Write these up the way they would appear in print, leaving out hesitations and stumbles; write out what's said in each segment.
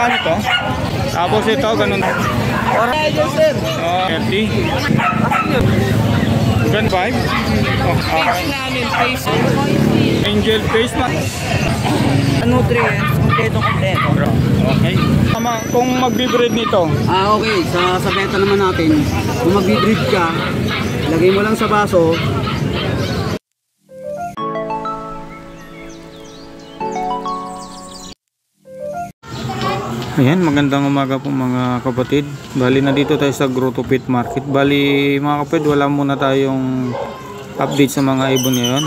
magkano to? Tapos ito, ganun. sir. 30. Gan 5? Oh, Angel face man. Nutrients, kompleto. Okay. Kung magbi-breed nito. Okay, sa beta naman natin, kung magbi-breed ka, lagay mo lang sa baso. Ayan, magandang umaga po mga kapatid. Bali, nandito tayo sa Grotto Pet Market. Bali mga kapatid, wala muna tayong update sa mga ibon ngayon.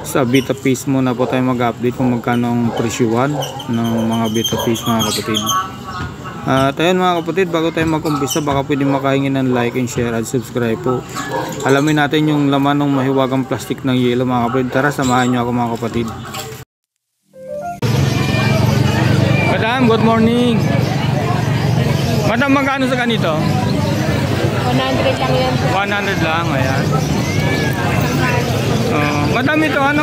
Sa beta fish muna po tayo mag-update kung magkano ang presyuhan ng mga beta fish mga kapatid. At ayun mga kapatid, bago tayo mag-umpisa, baka pwede makahingi ng like and share at subscribe po. Alamin natin yung laman ng mahiwagang plastic ng yelo mga kapatid. Tara, samahan nyo ako mga kapatid. Madam, good morning. Madam, magkano sa ganito? 100 lang yan. 100 lang, ayan. Madam, ito, ano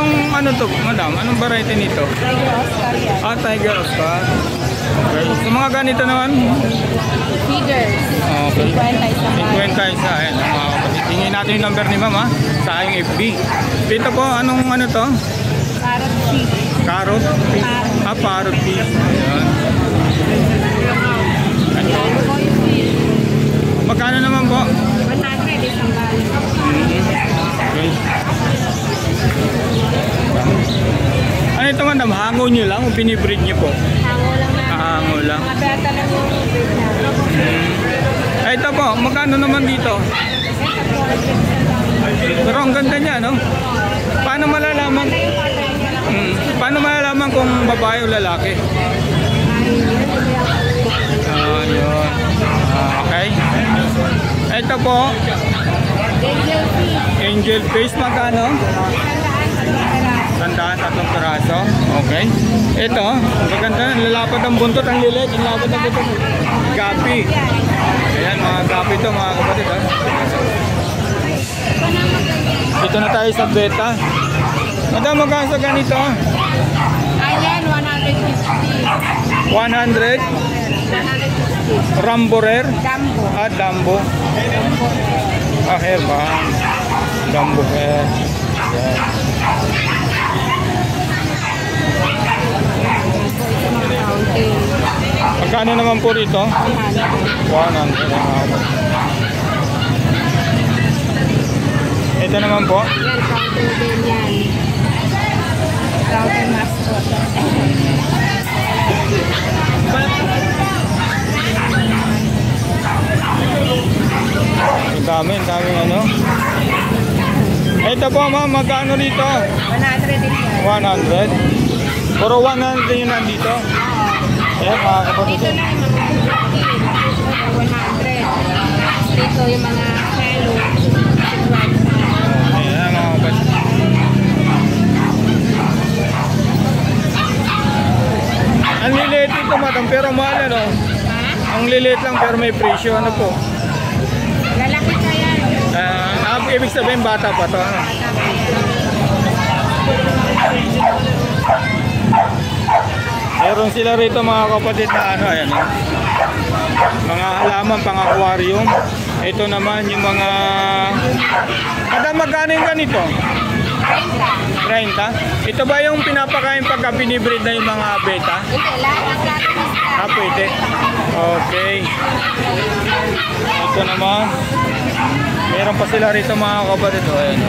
to? Madam, anong variety nito? Tiger Oscar yan. Tiger Oscar. Okay. So, mga ganito naman? Figures. Okay. 50 isa. 50 isa, ayan. Mga kapatid. Tingin natin yung number ni ma'am, ha? Sa aking FB. Dito po, ano to? Parrot fish. Carrot? Parrot fish. Ayan. Magkano naman po? 100 isang bali. Okay. Ano ito madam? Hango nyo lang o pinibreed nyo po? Hango lang na. Hango lang. Mga beta lang yung breed na. Ito po, magkano naman dito? Pero ang ganda niya, no? Paano malalaman? Paano malalaman kung babae o lalaki? Yun. Okay. Ito po. Angel face, magkano? 100, 3 piraso. Okay. Ito, maganda. Lalapad ang buntot, ang lilit. Lalapad ang buntot. Gapi. Ayan, mga gapi ito, mga kapatid. Dito na tayo sa beta. Madam, magkano sa ganito? Ayan, 150. 100? 150. Ramborer? Dambo. Dambo. Hair ba? Dambo hair. Magkano naman po rito? 100. Ito naman po? Yan, counter din yan. Counter mascot. Ang dami ano. Ito po ma'am, magkano rito? 100 din yan. 100? Puro 100 din yun nandito? Ayan mga kapatid. Dito na yung mga 100. Dito yung mga fellow. Ayan mga kapatid. Ang liliit ito madam, pero mahal ano? Ang liliit lang pero may presyo, ano po? Lalaki ka yan. Ibig sabihin bata pa to, ano? Meron sila rito mga kapatid na ano, ayan, mga halaman pang aquarium. Ito naman yung mga madam, magkano yung ganito? 30? Ito ba yung pinapakain pagka binibreed na yung mga beta? Hindi, lahat. Pwede. Okay. Ito naman. Meron pa sila rito mga kapatid. Ayan.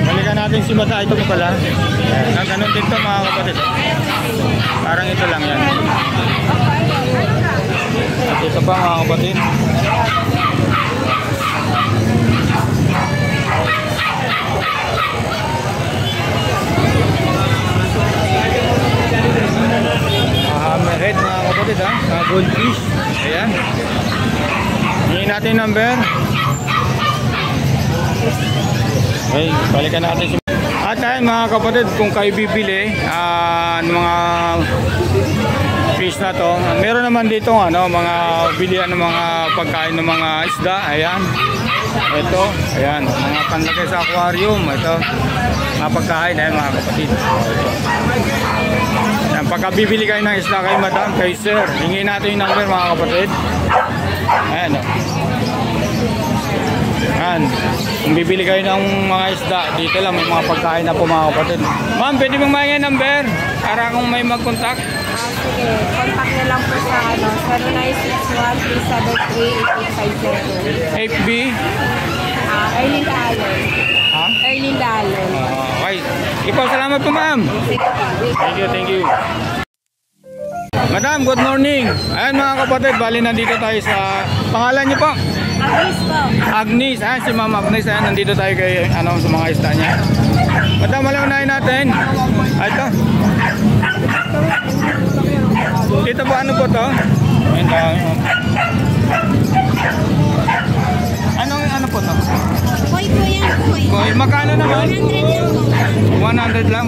Balikan natin si Mata. Ito pa pala. Ganun din ito mga kapatid. Parang ito lang yan. At ito pa mga kapatid. Hammerhead mga kapatid ha. Goldfish. Ayan. Hingin natin number. Okay, balikan natin si at ayun mga kapatid, kung kayo bibili mga fish na to, meron naman dito ano, mga bilihan ng mga pagkain ng mga isda. Ayan. Ito, ayan, mga panlagay sa aquarium. Ito, mga pagkain, ayan mga kapatid. Ito. Ayan, pagka bibili kayo ng isda kay madam, kay sir, hingin natin yung number mga kapatid. Ayan, o. Ayan, kung bibili kayo ng mga isda, dito lang may mga pagkain na po mga kapatid. Ma'am, pwede bang maingay number? Para kung may mag-contact. Sige, contact nyo lang po sa 0961-373-8850. FB. Erlyn Allen. Ha? Erlyn Allen. Okay. Ikaw, salamat po ma'am. Thank you, thank you. Madam, good morning. Ayan mga kapatid, bali nandito tayo sa pangalan niyo po. Agnes po. Agnes, ayan si Ma'am Agnes. Ayan, nandito tayo kay sa mga isda niya. Madam, malaunahin natin. Ito. Dito po ano po to? Ayan tayo. Ano po to? Koy po yan, koy. Koy, magkano naman? 100 lang po. 100 lang.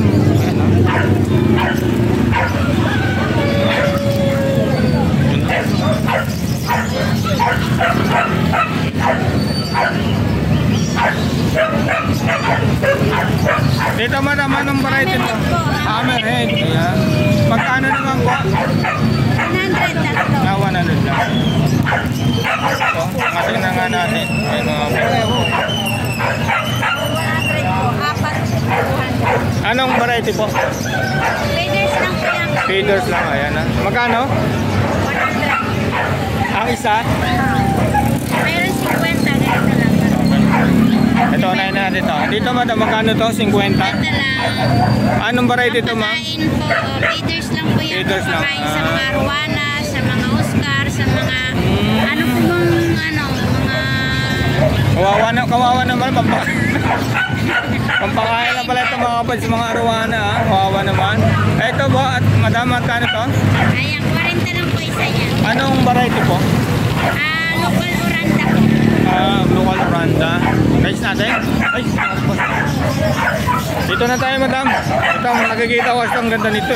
Ayan, dito madam, anong variety to? Hammerhead. Ayan. Magkano naman po? 100 tatlo. Na 100 lang. Ito, ngayon na nga natin. Ayan mga po. 100 po. Apat. 200. Anong variety po? Feeders lang po yan. Feeders lang. Ayan na. Magkano? 100. Ang isa? Mayroon 50. Ganito lang. Ito, unahin na natin ito. Dito madam, magkano to? 50? 50 lang. Anong variety to ma'am? Pagkain po, feeders lang po yan. Feeders lang. Pagkain sa mga Arowana, sa mga Oscar, sa mga ano po bang mga Kawawa naman. Pampakain lang pala ito mga kapatid sa mga Arowana. Kawawa naman. Ito po, at madam, magkano to? ayan, 40 lang po isa yan. Anong variety po? Local Oranda po. Local Oranda. Guys natin. Ay, dito na tayo madam. Ito, nakikita ko ang ganda nito.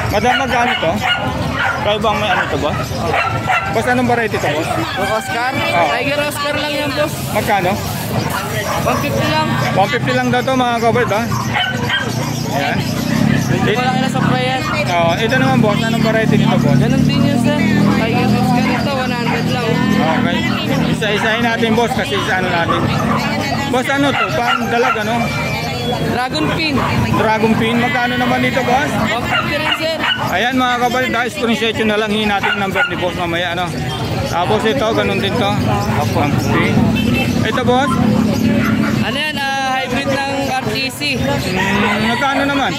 Madam, magkano to? Kaya bang may ano to boss? Boss, anong variety to boss? Oscar? Tiger Oscar lang yan, boss. Magkano? 150 lang. 150 lang daw to mga kapatid ha. Ayan. Wala ka na sa prayer. Ito naman boss, anong variety nito boss? Ganun din yun, sir. Tiger Oscar ito, 100 lang. Okay. Isa-isahin natin boss kasi isa ano natin. Boss, ano to? Pang dalag ano? Dragon Pin. Dragon pin. Magkano naman dito boss? 150 rin, sir. Ayan mga kapatid, dahil screenshot nyo na lang hingin natin yung number ni boss mamaya ano. Tapos ito, ganun din to. Okay. Ito boss? Ano yan, hybrid ng RTC. Magkano naman?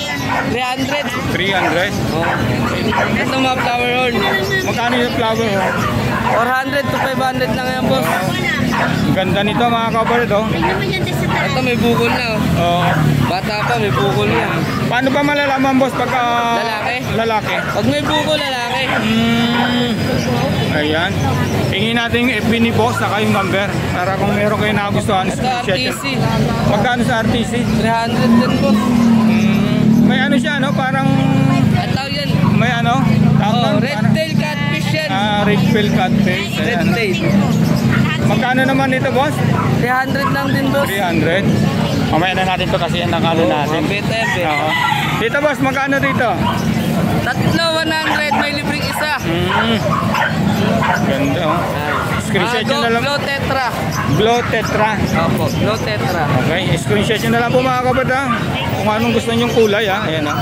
300. 300. Oh. Ito mga flower horn. Magkano yung flower? 400 to 500 lang yan, boss. Ang ganda nito mga kapatid oh. Ito may bukol na, oh. Oh. Bata pa, may bukol na. Paano ba malalaman boss pagka Lalaki? lalaki? Pag may bukol, lalaki. Ayan. Hingin natin yung FB ni boss saka yung number para kung meron kayo nagustuhan. Ito RTC. Magkano sa RTC? 300 din, boss. May ano siya ano, parang At tawag yan. may ano? Oh, Parang- red tail catfish yan. Red pill catfish. Red Ayan. tail. Magkano naman ito boss? 300 lang din, boss. 300. Mamaya na natin to kasi ang nakalo natin. Beta yan, beta. Oo. Dito boss, magkano dito? Tatlo, 100. May libreng isa. Ganda oh. Screenshot nyo na lang. Glow Tetra. Glow Tetra. Opo, Glow Tetra. Okay, screenshot nyo na lang po mga kapatid ha. Kung anong gusto nyong kulay ha. Ayan ha.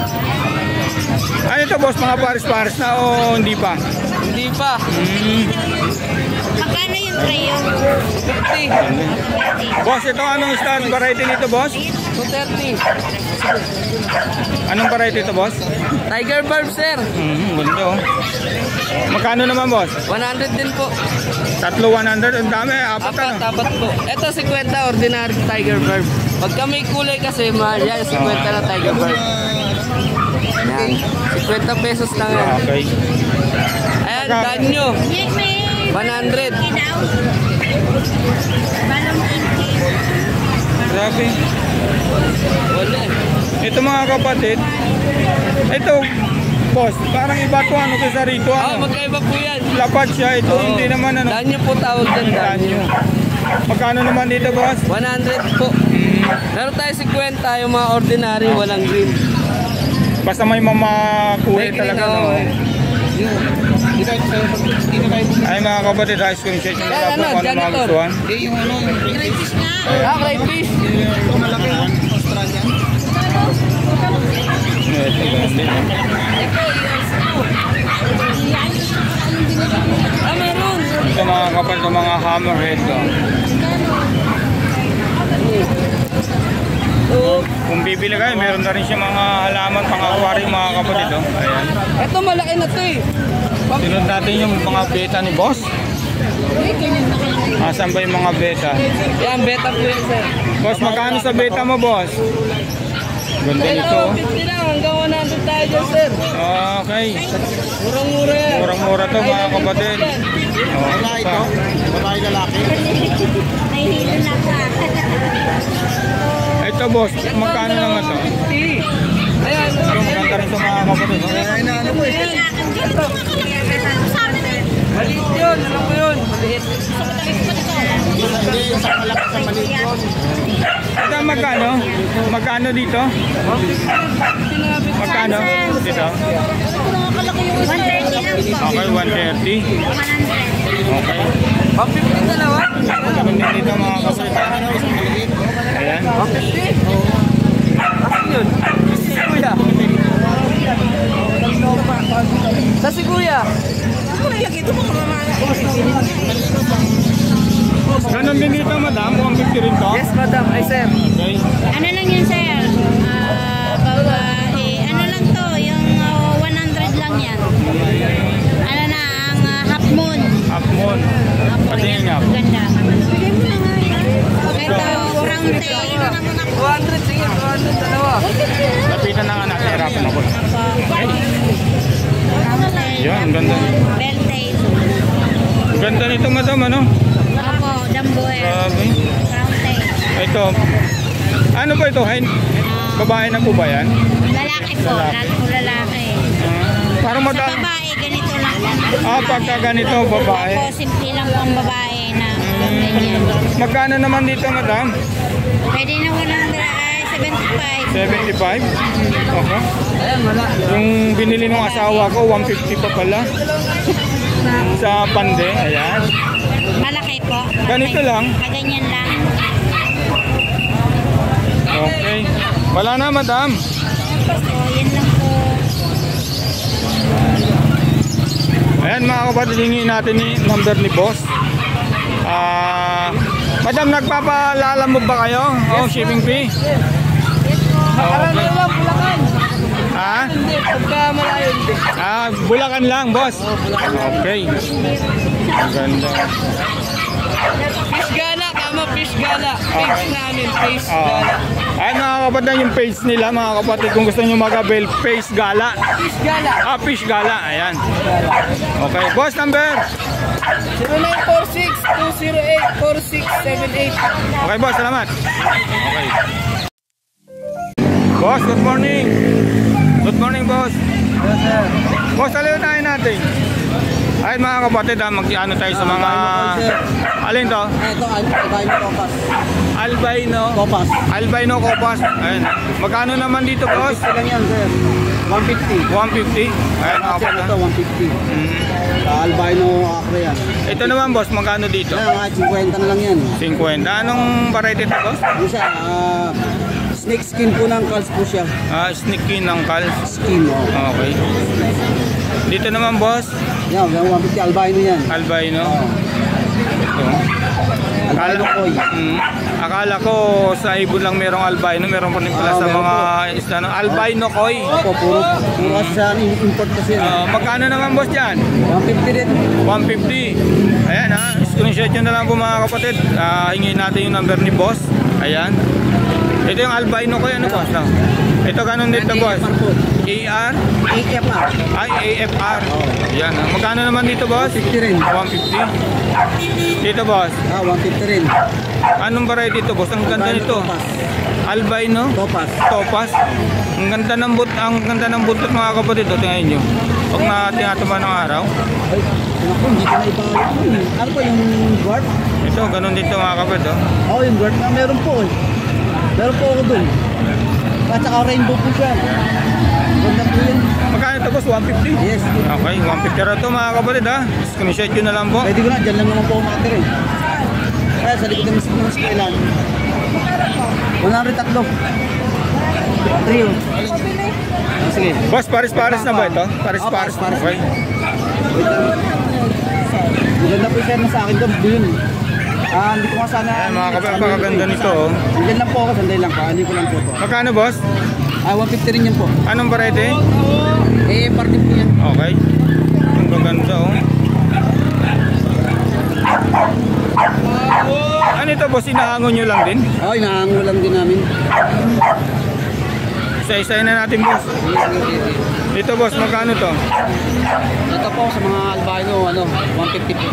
Ano ito boss, mga pares-pares na o hindi pa? Hindi pa. Magkano yung crayon? 50. Boss, ito anong start variety nito boss? 230. Anong variety ito boss? Tiger Barb, sir. Ganda oh. Magkano naman boss? 100 din po. Tatlo 100, ang dami, apat ano? Apat po. Ito 50 ordinary Tiger Barb. Pagka may kulay kasi, mahal yan. 50 na Tiger Barb. Yan. 50 pesos lang yan. Okay. Ayan, danyo. 100. Balong Grabe. Wala eh. Ito mga kapatid. Ito, boss, parang iba to ano kaysa rito. Ano? Magkaiba po yan. Lapad siya. Ito hindi naman ano. Danyo po tawag dyan, danyo. Magkano naman dito, boss? 100 po. Meron tayo 50 yung mga ordinary, walang green. Basta may mamakuha May green, talaga. oo. No? Ay mga kapatid, ice cream shake yung nila po kung ano mga gustuhan. Crayfish. Ito, ganun din. Meron. Ito mga kapatid, mga hammerhead. Kung bibili kayo, meron na rin siya mga halaman pang aquarium mga kapatid. Ayan. Ito malaki na to eh. Tinod natin yung mga beta ni boss. Asan ba yung mga beta? Yan, beta po yan, sir. Boss, magkano sa beta mo, boss? Ganda nito. 50 lang, hanggang 100 tayo dyan, sir. Okay. Murang-mura yan. Murang-mura to mga kapatid. Babae ito? Babae lalaki? Nahihilo na ka. Ito boss, magkano naman to? 50. Ayan. Yung ganda rin sa mga kapatid. Ay na ano po eh. Maliit yun, alam ko yun. Maliit. Hindi, sa malaki sa maliit yun. Ito magkano? Magkano dito? Magkano? Dito? 130 lang po. Okay, 130. 100. Okay. 150 dalawa. Ganun din dito mga kapatid. Ayan. 150? Asan yun? Sa kuya. Sa si kuya. Ganun din dito madam, 150 rin to? Yes, madam. Ay, sir. Okay. Ano lang yun, sir? Babae. Ano lang to? Yung 100 lang yan. Ano na, ang half moon. Half moon. Patingin nga. Ganda. Ito, round tail. 200, sige. 200 dalawa. Lapitan na nga natin, hirapan ako. Round tail. Yan, ganda. Bell tail. Ganda nito madam, ano? Opo, damboer. Grabe. Round tail. Ito. Ano ba ito? Babae na po ba yan? Lalaki po. Lalo po lalaki. Parang Sa madami. babae, ganito lang yan. Pagka ganito, babae. Opo, simple lang po ang babae na ganyan. Magkano naman dito madam? Pwede na 75. 75? Okay. Ayan, wala. Yung binili ng asawa ko, 150 pa pala. Sa pande, ayan. Malaki po. Ganito lang? Ganyan lang. Okay. Wala na madam. So, yun lang po. Ayan mga kapatid, hingin natin yung number ni boss. Madam, nagpapalala mo ba kayo? Shipping fee? Alam na lang, Bulacan. Ha? Hindi, pagka malayo hindi. Bulacan lang, boss. Okay. Ganda. Fish gala, kama fish gala. Page namin, fish gala. Ayan mga kapatid, yung page nila mga kapatid, kung gusto nyo mag-avail, Face Gala. Fish gala. Fish Gala, ayan. Okay, boss number. 0946-208-4678. Okay boss, salamat. Okay. Boss, good morning. Good morning boss. Yes, sir. Boss, alin tayo natin. Ay mga kapatid, mag-ano tayo sa mga... Alin to? Ito, albino copas. Albino. Copas. Albino Copas. Ayan. Magkano naman dito boss? Ito lang yan, sir. 150. 150. Ayan mga Ito, kapatid. 150. Sa albino acre yan. Ito naman boss, magkano dito? Yan, kahit 50 na lang yan. 50. Anong variety to boss? Yung siya, snake skin po ng calls po siya. Sneaky ng kal. Skin, oh. Okay. Dito naman boss, Yan, 150 albino yan. albino. Ito. Albino koy. Akala ko sa ibon lang merong albino, meron pa rin pala sa meron mga isda ng albino koi. Opo, puro siya import kasi yan. Magkano naman boss dyan? 150 din. 150. Ayan screenshot nyo na lang po mga kapatid. Hingin natin yung number ni boss. Ayan. Ito yung albino koi, ano boss? Ito ganun dito boss. AR? AFR. Ay, AFR. Yan. Magkano naman dito, boss? 50 rin. 150. Dito, boss. 150 rin. Anong variety dito, boss? Ang ganda nito. Topas. Albino? Topas. Topas. Ang ganda ng buntot mga kapatid. O, tingnan nyo. Pag tinatama ng araw. Ay, naku, hindi ko na ibalik. Ano po yung guard? Ito, ganun dito mga kapatid. Oh. Oo, yung guard na meron po eh. Meron po ako dun. At saka rainbow po siya. Ganda po yun. Magkano ito, boss? 150? Yes. Okay, 150 rin ito mga kapatid ha. Screenshot nyo na lang po. Pwede ko na, dyan lang naman po ako makatira eh. Kaya sa likod ng skailan. 103. Trio. Sige. Boss, pares-pares na ba ito? Pares-pares. Pares-pares. Okay. Wait lang. Maganda po share na sa akin doon. Yun. Hindi ko nga sana. Ayan mga kapatid, napakaganda nito. Oh. Andyan lang po ako, sandali lang pa. Hindi ko lang po ito. Magkano, boss? 150 rin yan po. Anong variety? Party po yan. Okay. Ang gaganda oh. Ano ito, boss? Inahangon nyo lang din? Inahango lang din namin. Isa-isayin na natin, boss. Dito, boss, magkano to? Ito po sa mga albino, 150 po.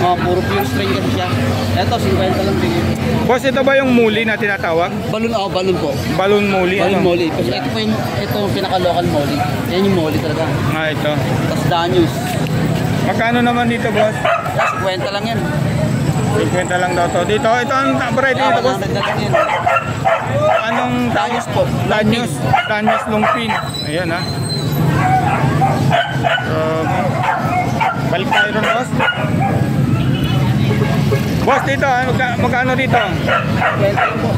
Puro pure strain kasi siya. Ito, 50 lang din. Boss, ito ba yung muli na tinatawag? Balloon po. Balloon muli? Balloon Ano? molly. Kasi ito yung pinaka-local molly. Yan yung molly talaga. Ah, ito. Tapos Danius. Magkano naman dito, boss? 50 lang yan. 50 lang daw to. Dito, ito ang variety nito, boss. 100 lang yan. Anong Danius po. Danius Longpin. Ayan ha. Balik tayo ron, boss. Boss, dito magkano dito? 50 po.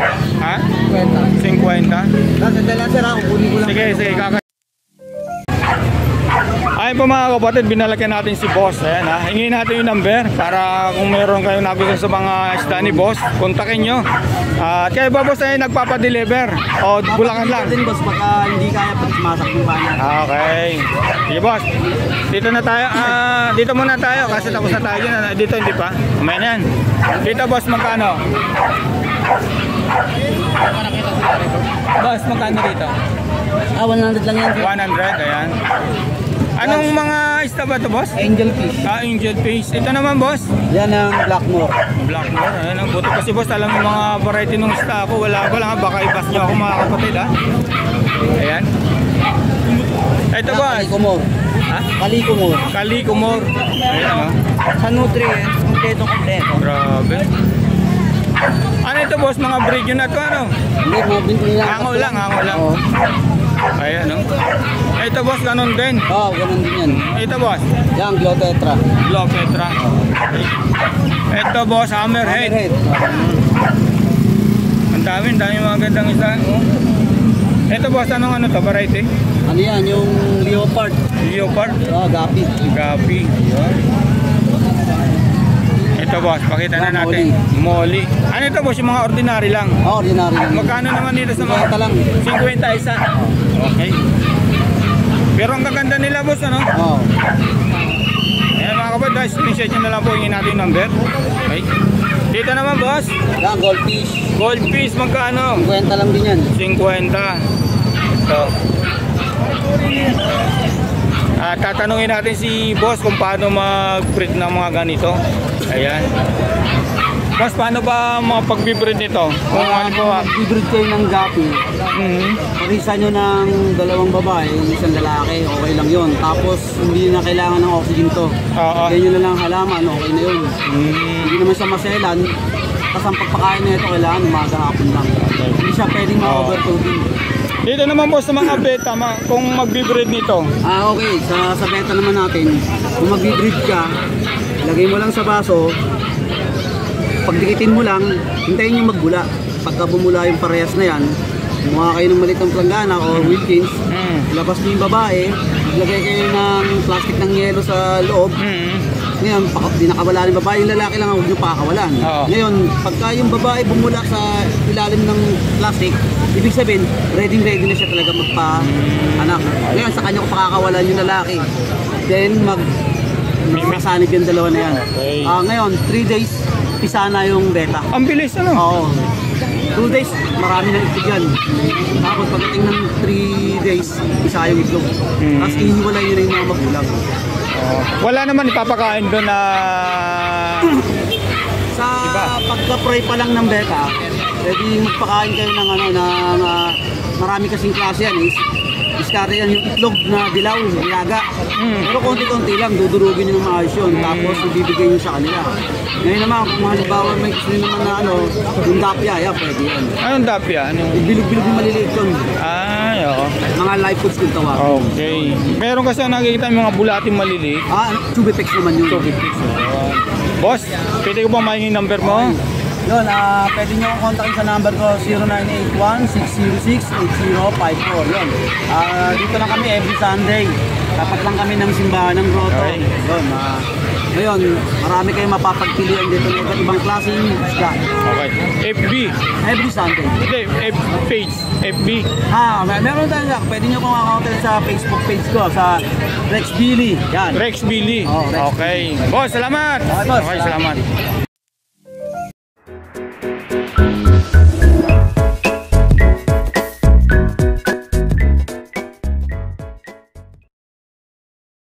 Ha? 50. 50? Sandali lang sir, kukunin ko lang. Sige, ayun po mga kapatid, binalagyan natin si boss. Ayan ha, hingin natin yung number para kung meron kayong nagustuhan sa mga isda ni boss, kontakin nyo. At kayo ba boss ay nagpapadeliver? O Bulacan lang? din boss, baka hindi kaya pag sumasak yung bayan. Okay. Sige boss, dito na tayo. Dito muna tayo kasi tapos na tayo dyan. Dito hindi pa, umay na yan. Dito boss, magkano? Boss, magkano dito? 100 lang yan. 100, ayan. Anong mga isda ba ito, boss? Angel fish. Angel fish. Ito naman, boss? Yan ang Blackmore. Blackmore. Ayan, ang buto kasi, boss. Alam mo mga variety ng isda ako. Wala ko lang. Baka ibas nyo ako, mga kapatid, ha? Ayan. Ito, boss? Kalikumor. Ha? Kalikumor. Kalikumor. Ayan, no? Sa nutrients, kompleto. Grabe. Ano ito, boss? Mga breed yun na ito, ano? Hindi, mga binti lang. Hango lang. Oo. Ayan, no? Ito, boss, ganun din. Ganun din yan. Ito, boss? Yan, Glotetra. Block Petra. Ito, boss, Hammerhead. Ang dami mga gandang isda. Ito, boss, ano to? Variety? Ano yan, yung leopard. Leopard? Gapi. Gapi. Ito, boss, pakita na natin. Molly. Ano ito, boss? Yung mga ordinary lang. Ordinary lang. Magkano naman dito sa mga? 50 lang. 50 isa. Okay. Pero ang gaganda nila, boss, ano? Ayan mga kapatid, guys, screenshot nyo na lang po, hingin natin yung number. Okay. Dito naman, boss. Yan, goldfish. Goldfish, magkano? 50 lang din yan. 50. Ito. Tatanungin natin si boss kung paano mag-breed ng mga ganito. Ayan. Boss, paano ba pag-breed nito? Kung ano ba? Hybrid kayo ng gapi. Pag-isa nyo ng 2 babae, isang lalaki, okay lang yun. Tapos hindi na kailangan ng oxygen to. Kaya nyo na lang halaman, okay na yun. Hindi naman siya maselan. Tapos ang pagpakain na ito kailangan umaga hapon lang. Hindi siya pwedeng ma-overloading. Dito naman boss sa mga beta, kung mag-breed nito. Okay. Sa beta naman natin, kung mag-breed ka, lagay mo lang sa baso, pagdikitin mo lang, hintayin nyo magbula. Pagka bumula yung parehas na yan, kumuha kayo ng malitang planggana o Wilkins, labas nyo yung babae, lagay kayo ng plastic ng yelo sa loob. Ngayon, di nakawala ng babae, yung lalaki lang ang huwag nyo pakakawalan. Ngayon, pagka yung babae bumula sa ilalim ng plastic, ibig sabihin, ready na siya talaga magpa-anak. Ngayon, sa kanya ko pakakawalan yung lalaki. Then, magsasanib yung dalawa na yan. Ngayon, 3 days, pisa na yung beta. Ang bilis, ano? Oo. 2 days, marami ng itlog yan. Tapos pagdating ng 3 days, isa yung itlog. Tapos ihiwalay nyo na yung mga magulang. Wala naman ipapakain doon na Sa pagka-fry pa lang ng beta, pwede magpakain kayo ng marami kasing klase yan. Diskarte yan yung itlog na dilaw, nilaga. Pero konti-konti lang, dudurugin nyo ng maayos yun. Tapos ibibigay nyo sa kanila. Ngayon naman, kung halimbawa may gusto nyo naman na yung dapya, pwede yan. anong dapya? Bilog-bilog yung maliliit yun. Ay, oo. Mga live foods kung tawag. Okay. Meron kasi nakikita yung mga bulating maliliit. Chubitex naman yun. Boss, pwede ko bang mahingi number mo? Yun, pwede nyo akong kontakin sa number ko 0981-606-8054. Yun. Dito lang kami every Sunday. Tapat lang kami ng simbahan ng grotto. Okay. Yun, ngayon, marami kayong mapapagpilian dito ng iba't ibang klaseng isda. Okay. FB. Every Sunday. Hindi, page. FB. Meron tayo nga. Pwede nyo kong kontakin sa Facebook page ko, sa Rex Billy. Yan. Rex Billy. Oh, Rex Okay. Boss, salamat. Okay, boss. Okay, salamat.